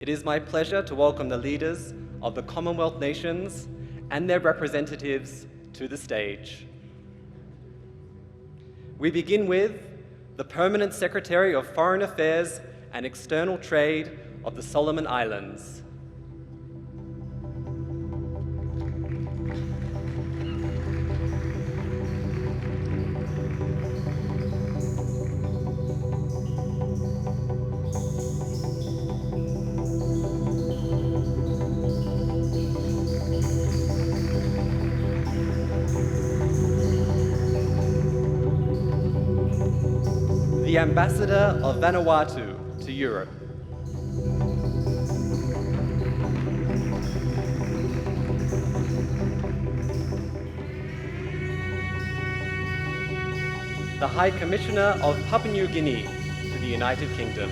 It is my pleasure to welcome the leaders of the Commonwealth nations and their representatives to the stage. We begin with the Permanent Secretary of Foreign Affairs and External Trade of the Solomon Islands. The Ambassador of Vanuatu to Europe. The High Commissioner of Papua New Guinea to the United Kingdom.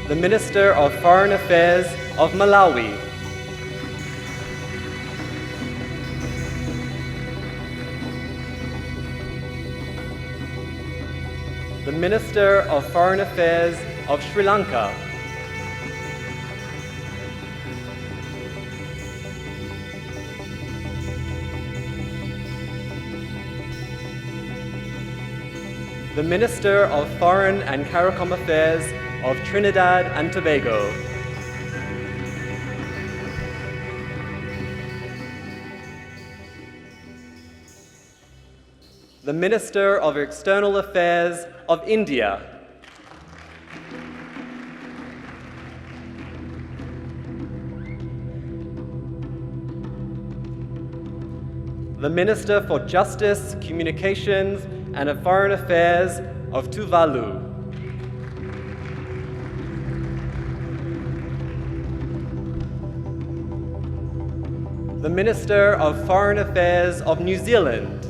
The Minister of Foreign Affairs of Malawi. The Minister of Foreign Affairs of Sri Lanka. The Minister of Foreign and CARICOM Affairs of Trinidad and Tobago. The Minister of External Affairs of India. The Minister for Justice, Communications and Foreign Affairs of Tuvalu. The Minister of Foreign Affairs of New Zealand.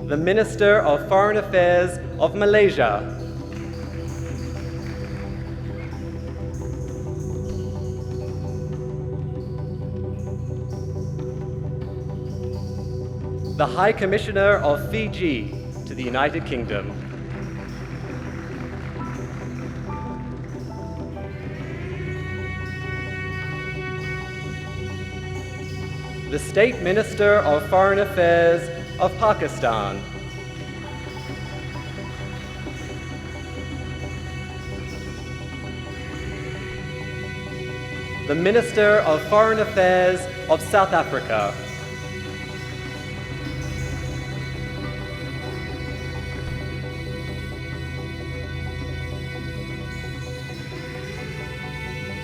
The Minister of Foreign Affairs of Malaysia. The High Commissioner of Fiji to the United Kingdom. The State Minister of Foreign Affairs of Pakistan. The Minister of Foreign Affairs of South Africa.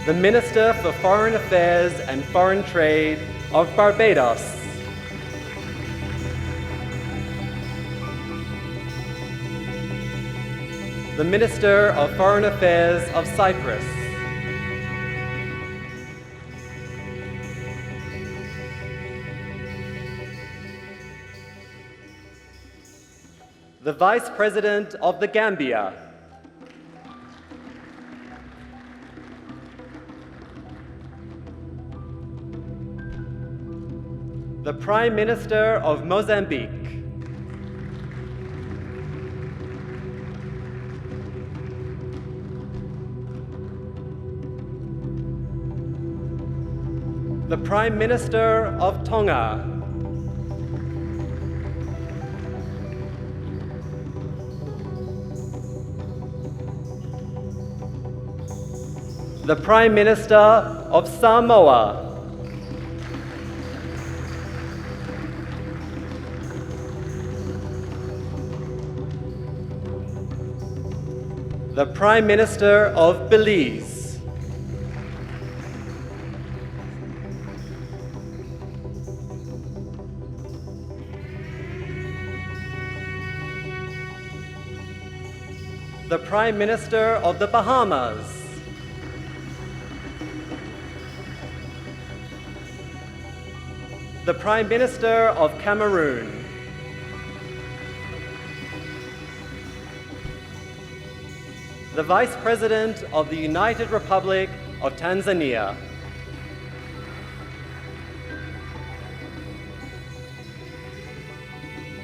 The Minister for Foreign Affairs and Foreign Trade of Barbados. The Minister of Foreign Affairs of Cyprus. The Vice President of the Gambia. The Prime Minister of Mozambique. The Prime Minister of Tonga. The Prime Minister of Samoa. The Prime Minister of Belize. The Prime Minister of the Bahamas. The Prime Minister of Cameroon. The Vice President of the United Republic of Tanzania.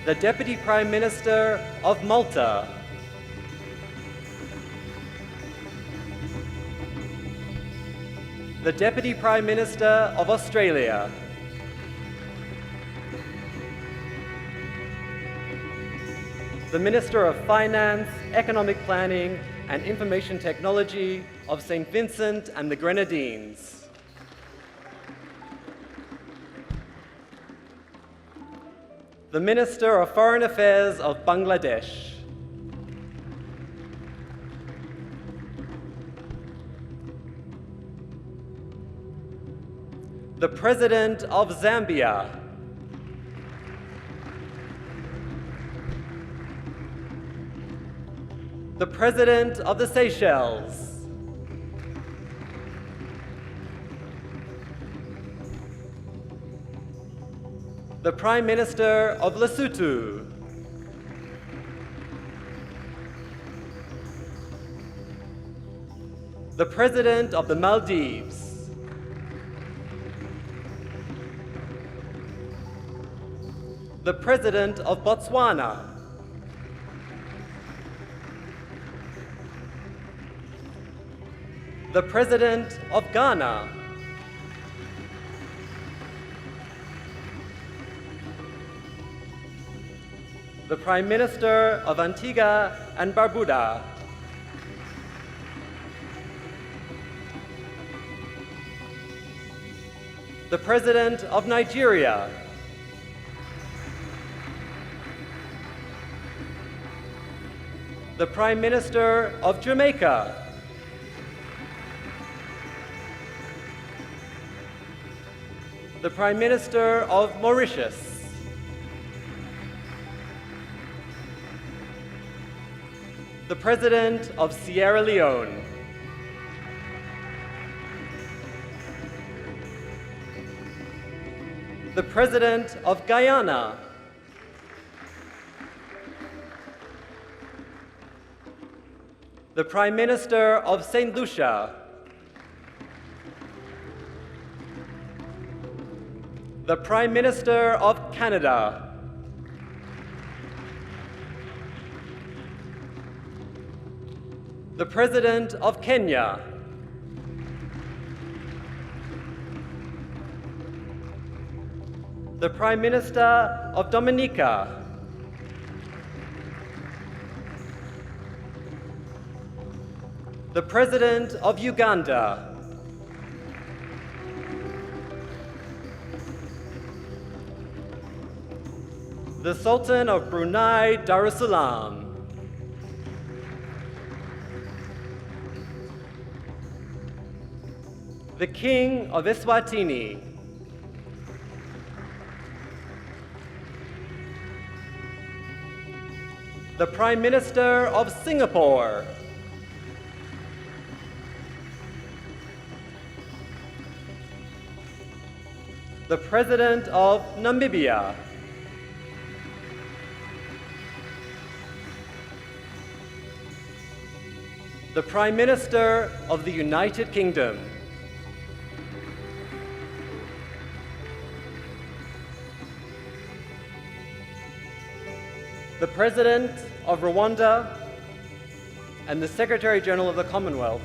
the Deputy Prime Minister of Malta, the Deputy Prime Minister of Australia, the Minister of Finance, Economic Planning and Information Technology of St. Vincent and the Grenadines, the Minister of Foreign Affairs of Bangladesh, the President of Zambia, the President of the Seychelles, the Prime Minister of Lesotho, the President of the Maldives, the President of Botswana, the President of Ghana, the Prime Minister of Antigua and Barbuda, the President of Nigeria, the Prime Minister of Jamaica, the Prime Minister of Mauritius, the President of Sierra Leone, the President of Guyana, the Prime Minister of St. Lucia, the Prime Minister of Canada, the President of Kenya, the Prime Minister of Dominica, the President of Uganda, the Sultan of Brunei Darussalam, the King of Eswatini, the Prime Minister of Singapore, the President of Namibia, the Prime Minister of the United Kingdom, the President of Rwanda, and the Secretary General of the Commonwealth.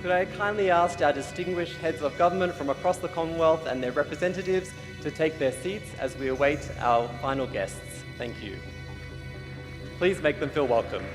Could I kindly ask our distinguished heads of government from across the Commonwealth and their representatives to take their seats as we await our final guests. Thank you. Please make them feel welcome.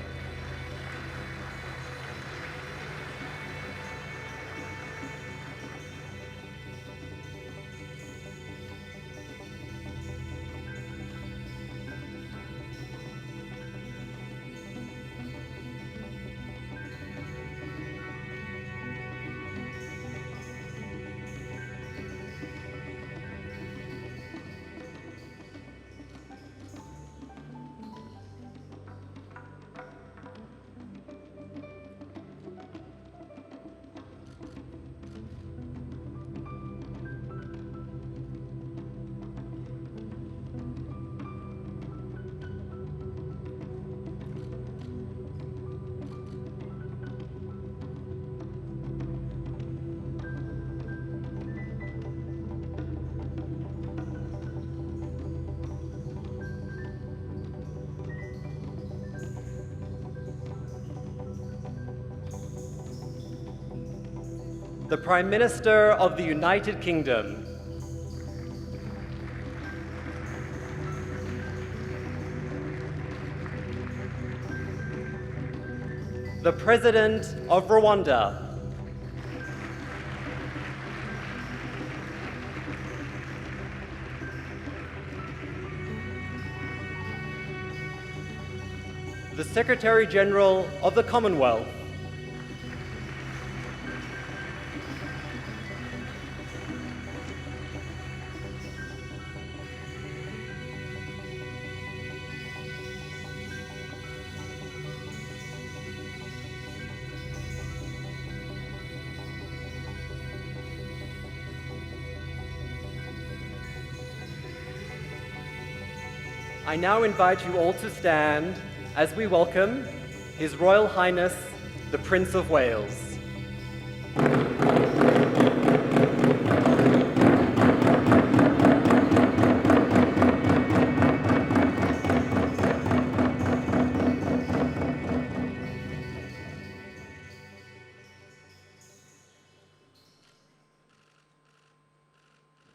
The Prime Minister of the United Kingdom. The President of Rwanda. The Secretary General of the Commonwealth. I now invite you all to stand as we welcome His Royal Highness, the Prince of Wales.